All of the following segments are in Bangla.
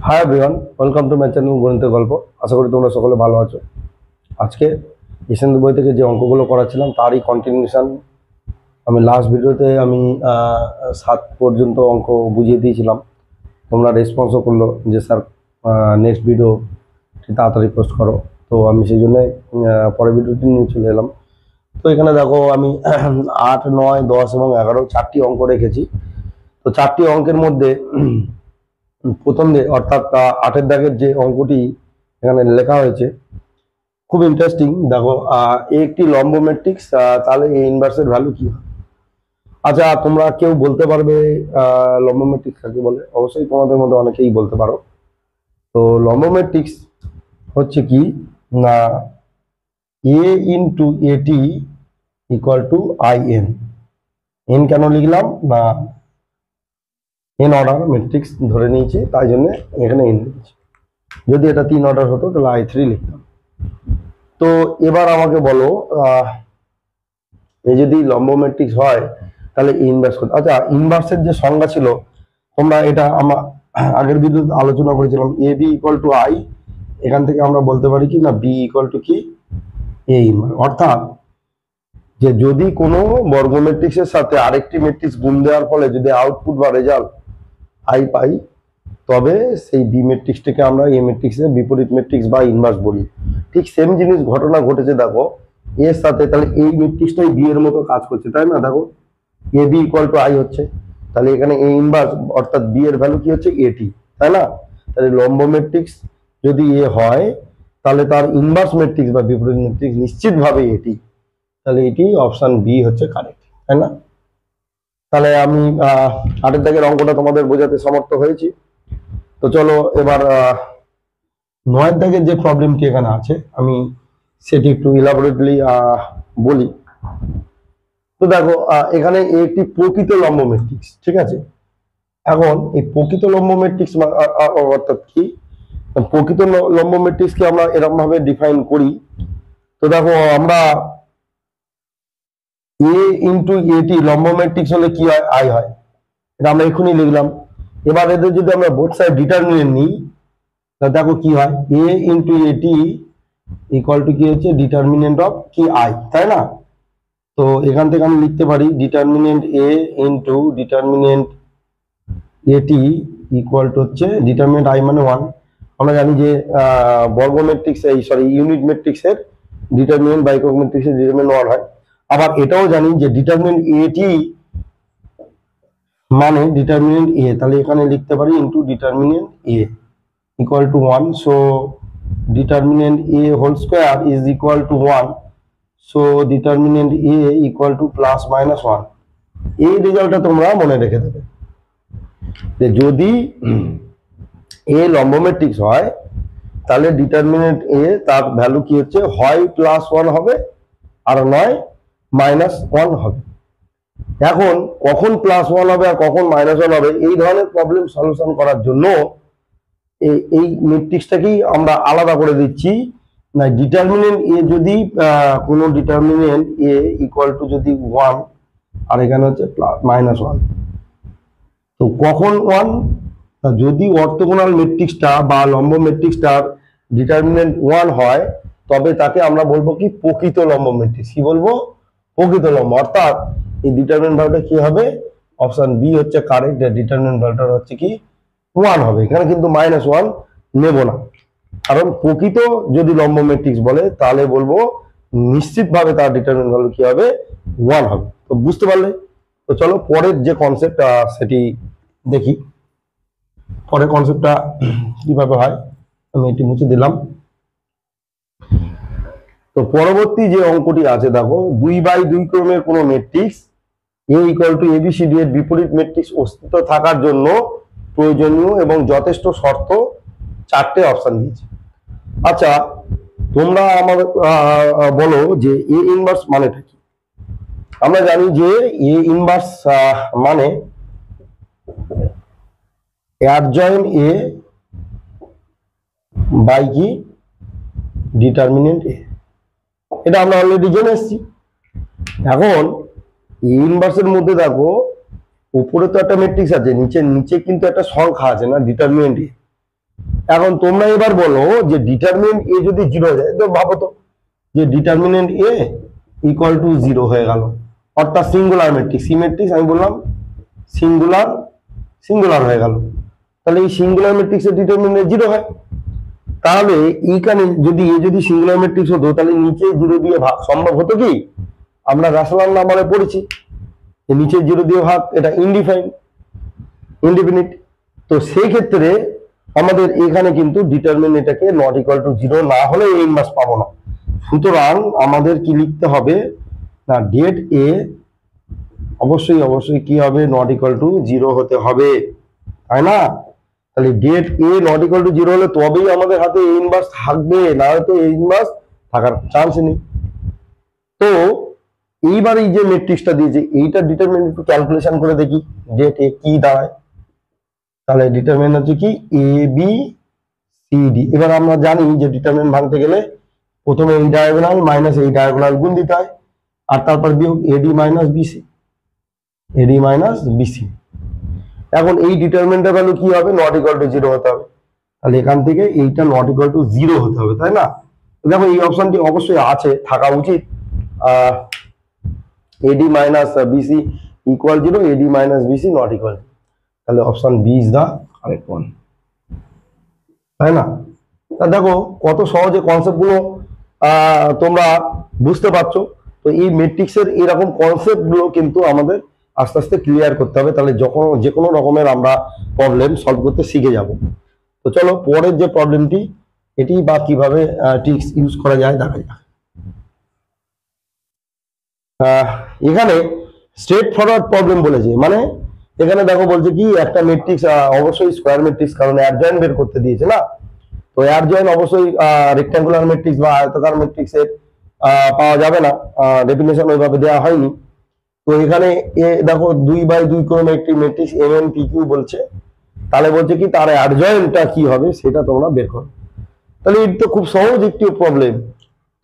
Hi everyone, welcome to my channel গণিতের গল্প। আশা করি তোমরা সকলে ভালো আছো। আজকে এশিয়ান বই থেকে যে অঙ্কগুলো করাচ্ছিলাম তারই কন্টিনিউশন। আমি লাস্ট ভিডিওতে 7 পর্যন্ত অঙ্ক বুঝিয়ে দিয়েছিলাম। তোমরা রেসপন্সও করলো যে স্যার নেক্সট ভিডিও তাড়াতাড়ি পোস্ট করো। তো আমি সেই জন্যে পরের ভিডিওটি নিয়ে চলে এলাম। তো এখানে দেখো আমি 8, 9, 10 এবং 11 চারটি অঙ্ক রেখেছি। তো চারটি অঙ্কের মধ্যে প্রথম অর্থাৎ 8-এর দাগের যে অঙ্কটি এখানে লেখা হয়েছে খুব ইন্টারেস্টিং। দেখো একটি লম্ব ম্যাট্রিক্স, তাহলে এই ইনভার্সের ভ্যালু কি হয়? আচ্ছা, তোমরা কেউ বলতে পারবে লম্ব ম্যাট্রিক্স কাকে বলে? অবশ্যই তোমাদের মধ্যে অনেকেই বলতে পারো। তো লম্ব ম্যাট্রিক্স হচ্ছে কি না, এ ইন্টু এটি equal to I N. N কেন লিখলাম না, এন অর্ডার ম্যাট্রিক্স ধরে নিয়েছি, তাই জন্য এখানে এন লিখেছি। যদি এটা 3 অর্ডার হতো তাহলে I3 লিখতাম। তো এবার আমাকে বলো, এই যদি লম্ব ম্যাট্রিক্স হয় তাহলে ইনভার্স করতে। আচ্ছা, ইনভার্সের যে সংজ্ঞা ছিল তোমরা এটা আমরা আগের ভিডিওতে আলোচনা করেছিলাম। এ বি ইকুয়াল টু আই, এখান থেকে আমরা বলতে পারি কি না, বি ইকুয়াল টু কি এ ইনভার্স। অর্থাৎ যে যদি কোনো বর্গ ম্যাট্রিক্সের সাথে আরেকটি ম্যাট্রিক্স গুণ দেওয়ার ফলে যদি আউটপুট বা রেজাল্ট আই পাই, তবে সেই বি ম্যাট্রিক্সটাকে আমরা এ ম্যাট্রিক্সের বিপরীত ম্যাট্রিক্স বা ইনভার্স বলি। ঠিক সেম জিনিস ঘটনা ঘটেছে দেখো এর সাথে। তাহলে এই ম্যাট্রিক্সটাই বি এর মতো কাজ করছে, তাই না? দেখো এ বি ইকুয়াল টু আই হচ্ছে, তাহলে এখানে এ ইনভার্স অর্থাৎ বি এর ভ্যালু কি হচ্ছে, এটি, তাই না? তাহলে লম্ব ম্যাট্রিক্স যদি এ হয় তাহলে তার ইনভার্স ম্যাট্রিক্স বা বিপরীত ম্যাট্রিক্স নিশ্চিতভাবে এটি। তাহলে এটি অপশন বি হচ্ছে কারেক্ট, তাই না? তাহলে আমি 8-এর দাগের অঙ্কটা তোমাদের বোঝাতে সমর্থ হয়েছি। তো চলো এবার 9-এর দাগের যে প্রবলেমটি এখানে আছে আমি সেটি একটু ইলাবোরেটলি বলি। তো দেখো এখানে একটি প্রকৃত লম্ব ম্যাট্রিক্স, ঠিক আছে? এখন এই প্রকৃত লম্ব ম্যাট্রিক্স অর্থাৎ কি, প্রকৃত লম্ব ম্যাট্রিক্সকে আমরা এরকম ভাবে ডিফাইন করি। তো দেখো আমরা এ ইন্টু এটি লম্ব ম্যাট্রিক্স হলে কি হয়, আই হয়। এটা আমরা এখনই লিখলাম। এবার এদের যদি আমরা বোথ সাইড ডিটারমিনেন্ট নিই, তাহলে দেখো কি হয়, এ ইন্টু এটি ইকুয়াল টু কি হচ্ছে, ডিটারমিনেন্ট অফ কি আই, তাই না? তো এখান থেকে আমি লিখতে পারি ডিটারমিনেন্ট এ ইন্টু ডিটারমিনেন্ট এটি ইকুয়াল টু হচ্ছে ডিটারমিনেন্ট আই মানে 1। আমরা জানি যে বর্গ ম্যাট্রিক্স ইউনিট ম্যাট্রিক্সের ডিটারমিনেন্ট বা একক ম্যাট্রিক্সের ডিটারমিনেন্ট 1 হয়। আবার এটাও জানি যে ডিটারমিনেন্ট এটি মানে ডিটারমিনেন্ট এ, তাহলে এখানে লিখতে পারি into determinant A equal to 1. So determinant a whole square is equal to 1. So determinant a equal to plus minus 1. এই রেজাল্টটা তোমরা মনে রেখে দেবে যে যদি a লম্ব ম্যাট্রিক্স হয় তাহলে ডিটারমিনেন্ট a তার ভ্যালু কি হচ্ছে, হয় প্লাস 1 হবে আর নয় মাইনাস 1 হবে। এখন কখন প্লাস 1 হবে আর কখন মাইনাস 1 হবে এই ধরনের প্রবলেম সলিউশন করার জন্য এই ম্যাট্রিক্সটাকেই আমরা আলাদা করে দিচ্ছি না। ডিটারমিনেন্ট এ যদি কোনো ডিটারমিনেন্ট এ ইকুয়াল টু যদি 1 আর এখানে হচ্ছে মাইনাস 1, তো কখন 1, যদি অর্থোগোনাল ম্যাট্রিক্সটা বা লম্ব ম্যাট্রিক্সটার ডিটারমিনেন্ট 1 হয় তবে তাকে আমরা বলবো কি প্রকৃত লম্ব ম্যাট্রিক্স। কি বলবো, প্রকৃত লম্ব। অর্থাৎ এই ডিটারমিনেন্ট ভ্যালুটা কি হবে, অপশন বি হচ্ছে কারেক্ট। ডিটারমিনেন্ট ভ্যালুটা হচ্ছে কি 1 হবে। এখানে কিন্তু -1 নেব না, কারণ প্রকৃত যদি লম্ব ম্যাট্রিক্স বলে তাহলে বলবো নিশ্চিতভাবে তার ডিটারমিনেন্ট ভ্যালু কি হবে, 1 হবে। তো বুঝতে পারলে? তো চলো পরের যে কনসেপ্ট সেটি দেখি। পরের কনসেপ্টটা কিভাবে হয় আমি এটি মুছে দিলাম। তো পরবর্তী যে অঙ্কটি আছে দেখো 2/2 ক্রমের কোনো matrix A equal to A B C D এর বিপরীত ম্যাট্রিক্স অস্তিত্ব থাকার জন্য প্রয়োজনীয় এবং যথেষ্ট শর্ত 4টে অপশন দিয়েছে। আচ্ছা, তোমরা আমাদের বলো যে এ ইনভার্স মানেটা কি? আমরা জানি যে এ ইনভার্স মানে অ্যাডজয়েন্ট এ বাই কি ডিটারমিনেন্ট এ, এটা আমরা অলরেডি জেনে এসেছি। এখন এ ইনভার্সের মধ্যে দেখো উপরে তো একটা ম্যাট্রিক্স আছে, নিচে কিন্তু একটা সংখ্যা আছে না, ডিটারমিনেন্ট এ। এখন তোমরা এবার বলো যে ডিটারমিনেন্ট এ যদি 0 হয়ে যায়, তো ভাবো তো যে ডিটারমিনেন্ট এ ইকুয়াল টু 0 হয়ে গেল, অর্থাৎ সিঙ্গুলার ম্যাট্রিক্স, সি ম্যাট্রিক্স আমি বললাম সিঙ্গুলার সিঙ্গুলার হয়ে গেল। তাহলে এই সিঙ্গুলার ম্যাট্রিক্সের ডিটারমিনেন্ট 0 হয়। তাহলে এইখানে যদি এ যদি সিঙ্গুলার ম্যাট্রিক্স হতো, তাহলে নিচে 0 দিয়ে ভাগ সম্ভব হতো কি? আমরা রাশনাল নাম্বারে পড়েছি নিচে 0 দিয়ে ভাগ, এটা ইনডিফিনিট। তো সেই ক্ষেত্রে আমাদের এখানে কিন্তু ডিটারমিনেন্ট এটাকে নট ইকুয়াল টু 0 না হলে এই ইনভার্স পাবো না। সুতরাং আমাদের কি লিখতে হবে না, ডেট এ অবশ্যই কি হবে, নট ইকুয়াল টু 0 হতে হবে, তাই না? তাহলে det A not equal to 0 হলে তবেই আমাদের হাতে এ ইনভার্স থাকবে, না হয়তো এ ইনভার্স থাকার চান্স নেই। তো এইবার এই যে ম্যাট্রিক্সটা দিয়েছে এইটা ডিটারমিনেন্ট একটু ক্যালকুলেশন করে দেখি ডেট এ কি দাঁড়ায়। তাহলে ডিটারমিনেন্ট হচ্ছে কি এ বি সি ডি। এবার আমরা জানি যে ডিটারমিনেন্ট ভাঙতে গেলে প্রথমে এই ডায়াগোনাল মাইনাস এই ডায়াগোনাল গুণ দিতে হয়, আর তারপর বিয়োগ এডি মাইনাস বিসি। এখন এই ডিটারমিনেন্টের ভ্যালু কি হবে, নট ইকুয়াল টু 0 হতে হবে। তাহলে এখান থেকে এইটা নট ইকুয়াল টু 0 হতে হবে, তাই না? দেখো এই অপশনটি অবশ্যই আছে, থাকা উচিত। AD minus BC equal 0, AD minus BC not equal. তাহলে option B is the correct one, তাই না? তা দেখো কত সহজে কনসেপ্ট গুলো তোমরা বুঝতে পারছো। তো এই ম্যাট্রিক্সের এরকম কনসেপ্ট গুলো কিন্তু আমাদের আস্তে আস্তে ক্লিয়ার করতে হবে, তাহলে যখন যে কোনো রকমের আমরা প্রবলেম সলভ করতে শিখে যাব। তো চলো পরের যে প্রবলেমটি, এটি বা কিভাবে ট্রিক্স ইউজ করা যায় দেখা যাক। এখানে স্ট্রেট ফরওয়ার্ড প্রবলেম বলেছে, মানে এখানে দেখো বলছে কি একটা ম্যাট্রিক্স অবশ্যই স্কোয়ার ম্যাট্রিক্স, কারণ অ্যাডজয়েন্ট বের করতে দিয়েছে না। তো অ্যাডজয়েন্ট অবশ্যই রেক্ট্যাঙ্গুলার ম্যাট্রিক্স বা আয়তাকার ম্যাট্রিক্সের পাওয়া যাবে না, ডেফিনেশন ওইভাবে দেওয়া হয়নি। তো এখানে দেখো 2x2 ক্রমে একটি matrix M N P Q বলছে, তাহলে বলছে কি তার অ্যাডজয়েন্টটা কি হবে সেটা তোমরা বের করো। তাহলে এটা তো খুব সহজ একটি প্রবলেম।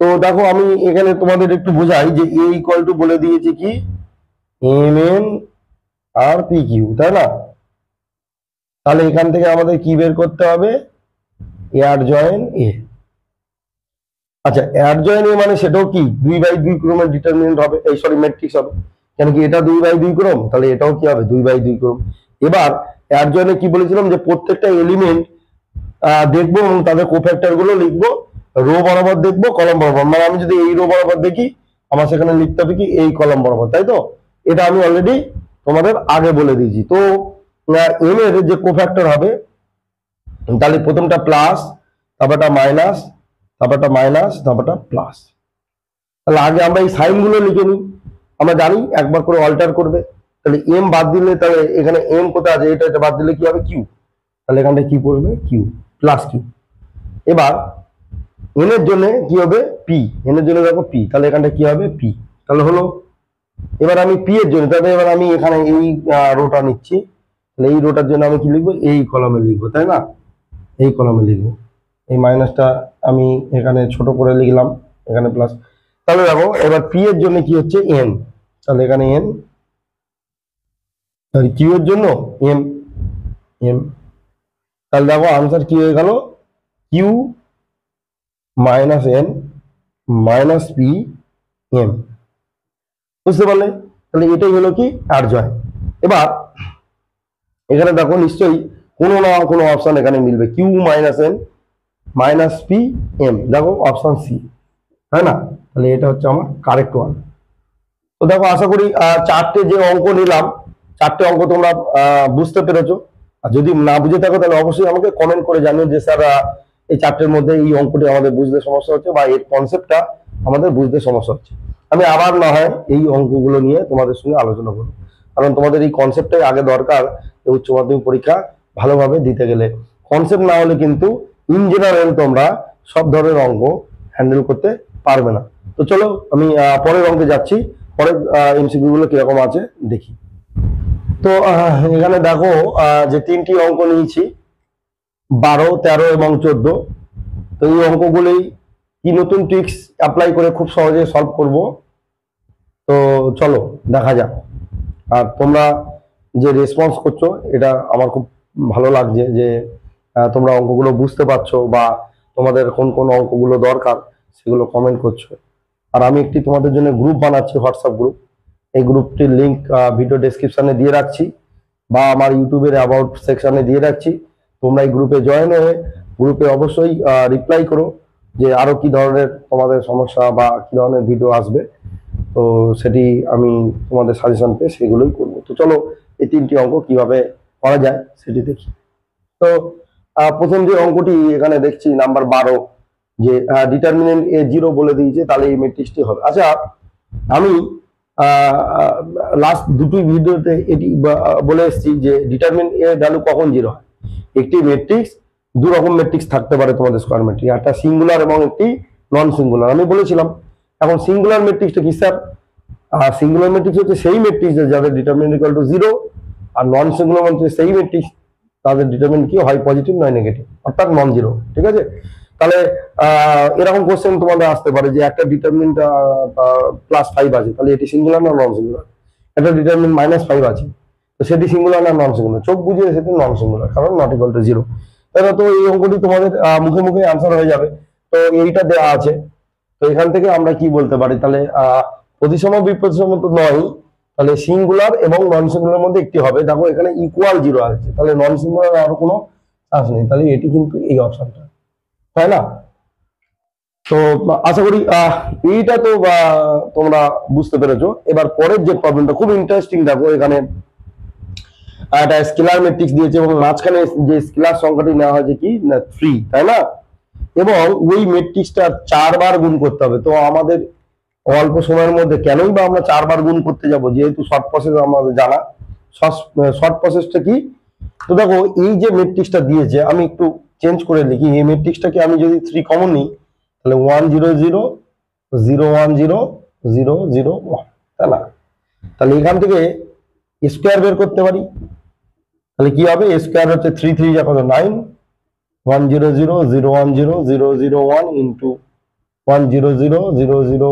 তো দেখো আমি এখানে তোমাদের একটু বোঝাই যে এ ইকুয়াল টু বলে দিয়েছে কি এম এন আর পি কিউ, তাই না? তাহলে এখান থেকে আমাদের কি বের করতে হবে, অ্যাডজয়েন্ট এ। আচ্ছা অ্যাডজয়েন্ট এ মানে সেটাও কি 2x2 ক্রমের ডিটারমিনেন্ট হবে, এই সরি ম্যাট্রিক্স হবে, কেন কি এটা 2x2 ক্রম, তাহলে এটাও কি হবে 2x2 ক্রম। এবার অ্যাডজয়েন্টে কি বলেছিলাম যে প্রত্যেকটা এলিমেন্ট দেখবো এবং তাদের কোফ্যাক্টর গুলো লিখবো, রো বরাবর দেখবো কলম বরাবর, মানে আমি যদি এই রো বরাবর দেখি আমার সেখানে লিখতে হবে কি এই কলম বরাবর, তাই তো? এটা আমি অলরেডি তোমাদের আগে বলে দিয়েছি। তো এম এর যে কোফ্যাক্টর হবে, তাহলে প্রথমটা প্লাস, তারপরটা মাইনাস, তারপরটা প্লাস। তাহলে আগে আমরা এই সাইন গুলো লিখে নিই, আমরা জানি একবার করে অল্টার করবে। তাহলে এম বাদ দিলে, তাহলে এখানে এম কোথায় আছে, এটা বাদ দিলে কি হবে কিউ, তাহলে এখানটা কি পড়বে কিউ প্লাস কিউ। এবার এন এর জন্য কি হবে পি, এন এর জন্য দেখো পি, তাহলে এখানটা কি হবে পি, তাহলে হলো। এবার আমি পি এর জন্য, তাহলে এবার আমি এখানে এই রোটা নিচ্ছি, তাহলে এই রোটার জন্য আমি কি লিখবো, এই কলামে লিখবো, তাই না? এই কলামে লিখবো, এই মাইনাসটা আমি এখানে ছোট করে লিখলাম, এখানে প্লাস। তাহলে দেখো এবার পি এর জন্য কি হচ্ছে এন, তাহলে এখানে এন, কিউ এর জন্য এম এম, তাহলে দেখো আনসার কি হয়ে গেল, Q minus N minus P M. বুঝতে পারলে? তাহলে এটাই হলো কি অ্যাডজয়েন্ট। এবার এখানে দেখো নিশ্চয়ই কোনো না কোনো অপশন এখানে মিলবে, Q minus N minus P M, দেখো অপশন সি, তাই না? তাহলে এটা হচ্ছে আমার কারেক্ট ওয়ান। তো দেখো আশা করি চারটে যে অঙ্ক নিলাম, চারটে অঙ্ক তোমরা বুঝতে পেরেছো। আর যদি না বুঝে থাকো তাহলে অবশ্যই আমাকে কমেন্ট করে জানিও যে স্যার এই চারটের মধ্যে এই অঙ্কটি আমাদের বুঝতে সমস্যা হচ্ছে বা এর কনসেপ্টটা আমাদের বুঝতে সমস্যা হচ্ছে। আমি আবার না হয় এই অঙ্কগুলো নিয়ে তোমাদের সঙ্গে আলোচনা করবো, কারণ তোমাদের এই কনসেপ্টটাই আগে দরকার উচ্চ মাধ্যমিক পরীক্ষা ভালোভাবে দিতে গেলে। কনসেপ্ট না হলে কিন্তু ইন জেনারেল তোমরা সব ধরনের অঙ্ক হ্যান্ডেল করতে পারবে না। তো চলো আমি পরের অঙ্কে যাচ্ছি, পরের এমসিকিউ গুলো কিরকম আছে দেখি। তো এখানে দেখো যে তিনটি অঙ্ক নিয়েছি 12, 13 এবং 14। তো এই অঙ্কগুলোই কি নতুন ট্রিক্স অ্যাপ্লাই করে খুব সহজে সলভ করব। তো চলো দেখা যাক। আর তোমরা যে রেসপন্স করছো এটা আমার খুব ভালো লাগছে, যে তোমরা অঙ্কগুলো বুঝতে পারছো বা তোমাদের কোন কোন অঙ্কগুলো দরকার সেগুলো কমেন্ট করছো। আর আমি একটি তোমাদের জন্য গ্রুপ বানাচ্ছি, হোয়াটসঅ্যাপ গ্রুপ। এই গ্রুপটির লিঙ্ক ভিডিও ডেসক্রিপশনে দিয়ে রাখছি বা আমার ইউটিউবের অ্যাবাউট সেকশনে দিয়ে রাখছি। তোমরা এই গ্রুপে জয়েন হয়ে গ্রুপে অবশ্যই রিপ্লাই করো যে আরো কি ধরনের তোমাদের সমস্যা বা কি ধরনের ভিডিও আসবে, তো সেটি আমি তোমাদের সাজেশন পেয়ে সেগুলোই করবো। তো চলো এই 3টি অঙ্ক কিভাবে করা যায় সেটি দেখি। তো প্রথম যে অঙ্কটি এখানে দেখছি নাম্বার 12, যে ডিটারমিনেন্ট A0 বলে দিয়েছে, তাহলে এই ম্যাট্রিক্সটি হবে। আচ্ছা, আমি লাস্ট দুটি ভিডিওতে এটি বলে এসেছি যে ডিটারমিনেন্ট এ ভ্যালু কখন 0 হয়। একটি ম্যাট্রিক্স দু রকম ম্যাট্রিক্স থাকতে পারে তোমাদের স্কয়ার ম্যাট্রিক্স, একটা সিঙ্গুলার এবং একটি নন সিঙ্গুলার আমি বলেছিলাম। এখন সিঙ্গুলার ম্যাট্রিক্সটা কি স্যার? সিঙ্গুলার ম্যাট্রিক্স হচ্ছে সেই ম্যাট্রিক্স যাদের ডিটারমিনেন্ট ইকুয়াল টু 0, আর নন সিঙ্গুলার হচ্ছে সেই ম্যাট্রিক্স তাদের ডিটারমিনেন্ট কি হয় পজিটিভ নয় নেগেটিভ, অর্থাৎ নন জিরো। ঠিক আছে, তাহলে এরকম কোশ্চেন তোমাদের আসতে পারে যে একটা ডিটারমিনেন্ট +5 আছে, তাহলে এটি সিঙ্গুলার না নন সিঙ্গুলার? একটা ডিটারমিনেন্ট -5 আছে, তো সেটি সিঙ্গুলার না নন সিঙ্গুলার? চোখ বুঝিয়ে সেটি নন সিঙ্গুলার, কারণ নট ইকুয়াল টু 0। তাহলে তো এই অঙ্কটি তোমাদের মুখে মুখে আনসার হয়ে যাবে। তো এইটা দেওয়া আছে, তো এখান থেকে আমরা কি বলতে পারি, তাহলে প্রতিসম বিপ্রতিসম তো নয়, তাহলে সিঙ্গুলার এবং নন সিঙ্গুলার মধ্যে একটি হবে। দেখো এখানে ইকুয়াল 0 আছে, তাহলে নন সিঙ্গুলার আরো কোনো চান্স নেই, তাহলে এটি কিন্তু এই অপশনটা, তাই না? তো আশা করি এইটা তো তোমরা বুঝতে পেরেছো। এবার পরের যে প্রবলেমটা খুব ইন্টারেস্টিং, দেখো এখানে একটা স্কেলার ম্যাট্রিক্স দিয়েছে এবং মাঝখানে যে স্কেলার সংখ্যাটি নেওয়া হয়েছে কি না 3, তাই না? এবং ওই ম্যাট্রিক্সটা 4 বার গুণ করতে হবে। তো আমাদের অল্প সময়ের মধ্যে কেনই বা আমরা 4 বার গুণ করতে যাব, যেহেতু শর্ট প্রসেস আমাদের জানা। শর্ট প্রসেসটা কি? তো দেখো এই যে ম্যাট্রিক্সটা দিয়েছে, আমি একটু চেঞ্জ করে লিখি। এই ম্যাট্রিক্সটাকে আমি যদি 3 কমন নিই, তাহলে 1 0 0 0 1 0 0 0 1, তাই না? তাহলে এখান থেকে স্কোয়ার বের করতে পারি, তাহলে কি হবে? স্কোয়ার হচ্ছে 3 3 যা কত 9, 1 0 0 0 1 0 0 0 1 ইন্টু 1 0 0 0 0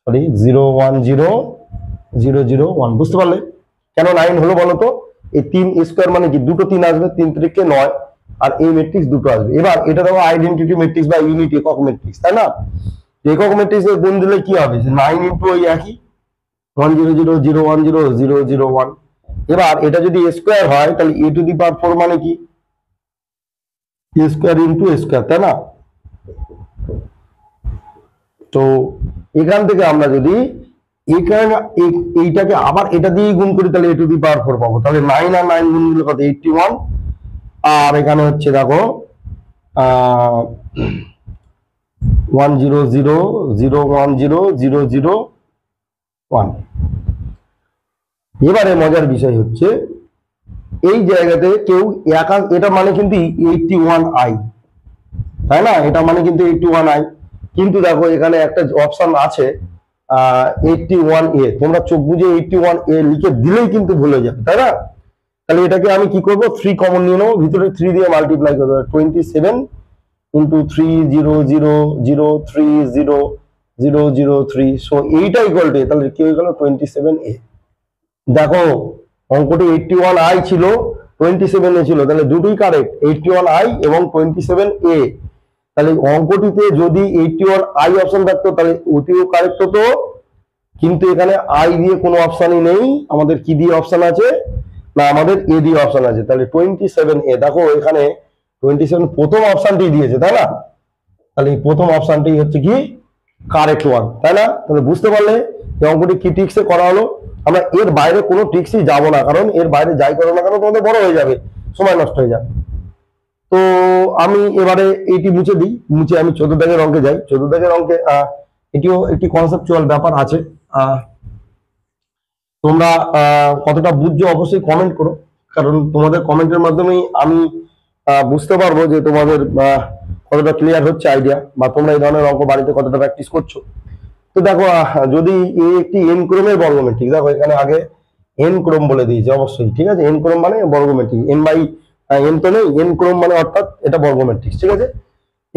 সরি 0 1 0 0 0 1। বুঝতে পারলে কেন 9 হলো বলো তো? এই 3 স্কোয়ার মানে কি, দুটো 3 আসবে, 3 3 9, আর এই ম্যাট্রিক্স দুটো আসবে। এবার এটা দেখো আইডেন্টিটি ম্যাট্রিক্স বা ইউনিট একক ম্যাট্রিক্স, তাই না? একক ম্যাট্রিক্সের গুণ দিলে কি হবে? 9 ইন্টু ওই একই 1 0 0 0 1 0 0 0 1। এবার এটা যদি স্কোয়ার হয়, তাহলে a টু দি পাওয়ার 4 মানে কি? a square into a square, তাই না? তো এখান থেকে আমরা যদি এইটাকে আবার এটা দিয়ে গুণ করি, তাহলে a টু দি পাওয়ার 4 পাবো। তাহলে 9 আর 9 গুণ দিলে কত? 81। আর এখানে হচ্ছে দেখো 1 0 0 0 1 0 0 0 1। এবারে মজার বিষয় হচ্ছে এই জায়গাতে কেউ এটা মানে কিন্তু 81i, তাই না? এটা মানে কিন্তু 81i, কিন্তু দেখো এখানে একটা অপশন আছে 81a। তোমরা চোখ বুঝে 81a লিখে দিলেই কিন্তু ভুলে যাবে, তাই না? তাহলে এটাকে আমি কি করব? 3 কমন নিয়ে নেবো, ভিতরে 3 দিয়ে মাল্টিপ্লাই করবো। 27 ইন্টু 3 0 0 0 3 0 0 0 3, সো এইটা ইকুয়াল টু, তাহলে কি হয়ে গেল? 27a। দেখো অঙ্কটি 81i ছিল, 27a ছিল, তাহলে দুটোই কারেক্ট, 81i এবং 27a। তাহলে অঙ্কটিতে যদি 81i অপশন থাকতো তাহলে ওটিও কারেক্ট হতো, কিন্তু এখানে আই দিয়ে কোনো অপশনই নেই। আমাদের কি দিয়ে অপশন আছে? না, আমাদের এ দিয়ে অপশন আছে। তাহলে 27a, দেখো এখানে 27 প্রথম অপশনটি দিয়েছে, তাই না? তাহলে এই প্রথম অপশনটি হচ্ছে কি কারেক্ট ওয়ান, তাই না? তাহলে বুঝতে পারলে যে অঙ্কটি কি ট্রিক্সে করা হলো। আমরা এর বাইরে কোনো ট্রিক্সই যাব না, কারণ এর বাইরে যাই করো না কেন তোমাদের বড় হয়ে যাবে, সময় নষ্ট হয়ে যাবে। তো আমি এবারে এইটি মুছে দিই, মুছে আমি 14 দাগের অঙ্কে যাই। 14 দাগের অঙ্কে এটিও একটি কনসেপচুয়াল ব্যাপার আছে। তোমরা কতটা বুঝছো অবশ্যই কমেন্ট করো, কারণ তোমাদের কমেন্টের মাধ্যমেই আমি বুঝতে পারবো যে তোমাদের কতটা ক্লিয়ার হচ্ছে আইডিয়া, বা তোমরা এই ধরনের অঙ্ক বাড়িতে কতটা প্র্যাকটিস করছো। তো দেখো যদি এই একটি এন ক্রমের বর্গমেট্রিক, দেখো এখানে আগে এন ক্রম বলে দিয়েছে অবশ্যই, ঠিক আছে? এন ক্রম মানে বর্গমেট্রিক, এন বাই এন তো নেই, এন ক্রম মানে অর্থাৎ এটা বর্গমেট্রিক, ঠিক আছে?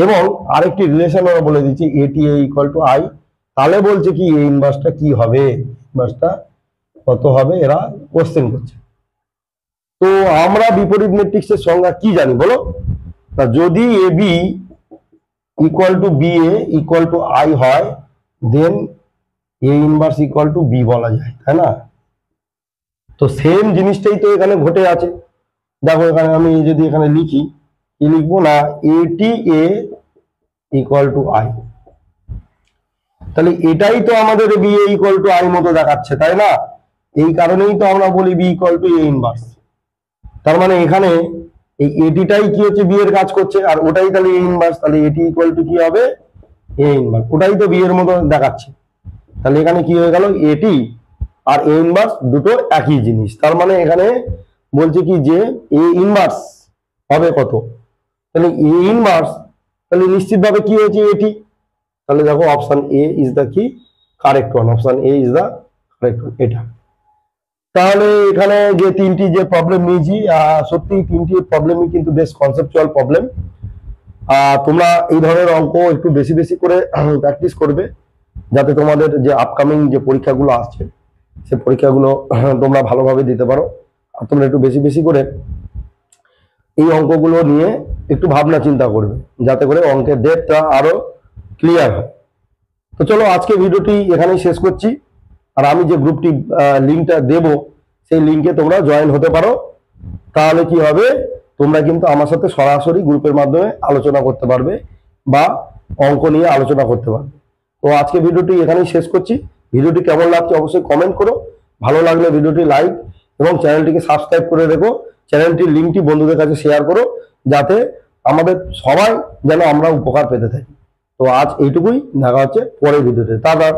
এবং আরেকটি রিলেশন ওরা বলে দিচ্ছি এটি এ ইকুয়াল টু আই। তাহলে বলছে কি এই ইনভার্সটা কি হবে, ইনভার্সটা কত হবে, এরা কোশ্চেন করছে। তো আমরা বিপরীত ম্যাট্রিক্সের সংজ্ঞা কি জানি বলো? তা যদি A B equal to B A equal to I হয়, then A inverse equal to B বলা যায়, তাই না? তো সেম জিনিসটাই তো এখানে ঘটে আছে। দেখো এখানে আমি যদি এখানে লিখি, কি লিখবো না, এটি এ ইকুয়াল টু আই, তাহলে এটাই তো আমাদের B A equal to I মতো দেখাচ্ছে, তাই না? এই কারণেই তো আমরা বলি B equal to A inverse. তার মানে এখানে এই এটিটাই কি হচ্ছে, বি এর কাজ করছে, আর ওটাই তাহলে এ ইনভার্স, তাহলে এটি ইকুয়াল টু কি হবে, এ ইনভার্স। ওটাই তো বি এর মতো দেখাচ্ছে, তাহলে এখানে কি হয়ে গেল, এটি আর এ ইনভার্স দুটো একই জিনিস। তার মানে এখানে বলছে কি যে এ ইনভার্স হবে কত, তাহলে এ ইনভার্স, তাহলে নিশ্চিতভাবে কি হয়েছে, এটি। তাহলে দেখো অপশন এ ইজ দ্য কি correct one, option A is the correct one, এটা। তাহলে এখানে যে তিনটি যে প্রবলেম নিয়েছি, সত্যি তিনটি প্রবলেমই কিন্তু বেশ কনসেপচুয়াল প্রবলেম। তোমরা এই ধরনের অঙ্ক একটু বেশি বেশি করে প্র্যাকটিস করবে, যাতে তোমাদের যে আপকামিং যে পরীক্ষাগুলো আসছে সে পরীক্ষাগুলো তোমরা ভালোভাবে দিতে পারো। আর তোমরা একটু বেশি বেশি করে এই অঙ্কগুলো নিয়ে একটু ভাবনা চিন্তা করবে, যাতে করে অঙ্কের ডেপটা আরো ক্লিয়ার হয়। তো চলো আজকে ভিডিওটি এখানেই শেষ করছি। আর আমি যে গ্রুপটি লিঙ্কটা দেব, সেই লিঙ্কে তোমরা জয়েন হতে পারো। তাহলে কি হবে, তোমরা কিন্তু আমার সাথে সরাসরি গ্রুপের মাধ্যমে আলোচনা করতে পারবে বা অঙ্ক নিয়ে আলোচনা করতে পারবে। তো আজকে ভিডিওটি এখানেই শেষ করছি। ভিডিওটি কেমন লাগছে অবশ্যই কমেন্ট করো, ভালো লাগলে ভিডিওটি লাইক এবং চ্যানেলটিকে সাবস্ক্রাইব করে রেখো। চ্যানেলটির লিঙ্কটি বন্ধুদের কাছে শেয়ার করো, যাতে আমাদের সবাই যেন আমরা উপকার পেতে থাকি। তো আজ এইটুকুই, দেখা হচ্ছে পরের ভিডিওতে। টাটা।